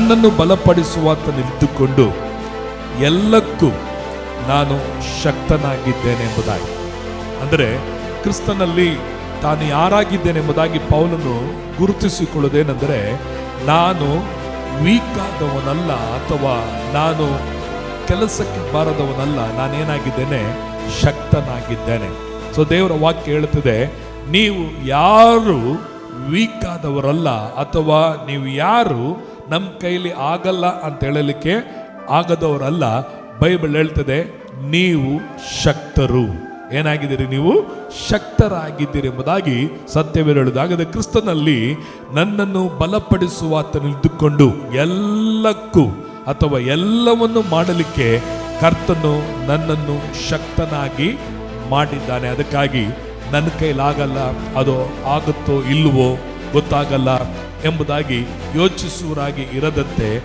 ನನ್ನನ್ನು ಬಲಪಡಿಸುವಾತನಿದ್ದುಕೊಂಡು ಎಲ್ಲಕ್ಕೂ ನಾನು ಶಕ್ತನಾಗಿದ್ದೇನೆ ಎಂಬುದಾಗಿ. ಅಂದರೆ ಕ್ರಿಸ್ತನಲ್ಲಿ ತಾನು ಯಾರಾಗಿದ್ದೇನೆ ಎಂಬುದಾಗಿ ಪೌಲನು ಗುರುತಿಸಿಕೊಳ್ಳುವುದೇನೆಂದರೆ, ನಾನು ವೀಕ್ ಆದವನಲ್ಲ ಅಥವಾ ನಾನು ಕೆಲಸಕ್ಕೆ ಬಾರದವನಲ್ಲ, ನಾನೇನಾಗಿದ್ದೇನೆ, ಶಕ್ತನಾಗಿದ್ದೇನೆ. ಸೊ ದೇವರ ವಾಕ್ಯ ಹೇಳುತ್ತದೆ, ನೀವು ಯಾರು ವೀಕ್ ಆದವರಲ್ಲ ಅಥವಾ ನೀವು ಯಾರು ನಮ್ಮ ಕೈಲಿ ಆಗಲ್ಲ ಅಂತ ಹೇಳಲಿಕ್ಕೆ ಆಗದವರಲ್ಲ. ಬೈಬಲ್ ಹೇಳ್ತದೆ, ನೀವು ಶಕ್ತರು. ಏನಾಗಿದ್ದೀರಿ? ನೀವು ಶಕ್ತರಾಗಿದ್ದೀರಿ ಎಂಬುದಾಗಿ ಸತ್ಯವೇದ ಹೇಳುವುದು. ಹಾಗಾದರೆ ಕ್ರಿಸ್ತನಲ್ಲಿ ನನ್ನನ್ನು ಬಲಪಡಿಸುವಾತನಿದ್ದುಕೊಂಡು ಎಲ್ಲಕ್ಕೂ ಅಥವಾ ಎಲ್ಲವನ್ನು ಮಾಡಲಿಕ್ಕೆ ಕರ್ತನು ನನ್ನನ್ನು ಶಕ್ತನಾಗಿ ಮಾಡಿದ್ದಾನೆ. ಅದಕ್ಕಾಗಿ ನನ್ನ ಕೈಲಾಗಲ್ಲ, ಅದು ಆಗುತ್ತೋ ಇಲ್ಲವೋ ಗೊತ್ತಾಗಲ್ಲ ಎಂಬುದಾಗಿ ಯೋಚಿಸುವರಾಗಿ ಇರದಂತೆ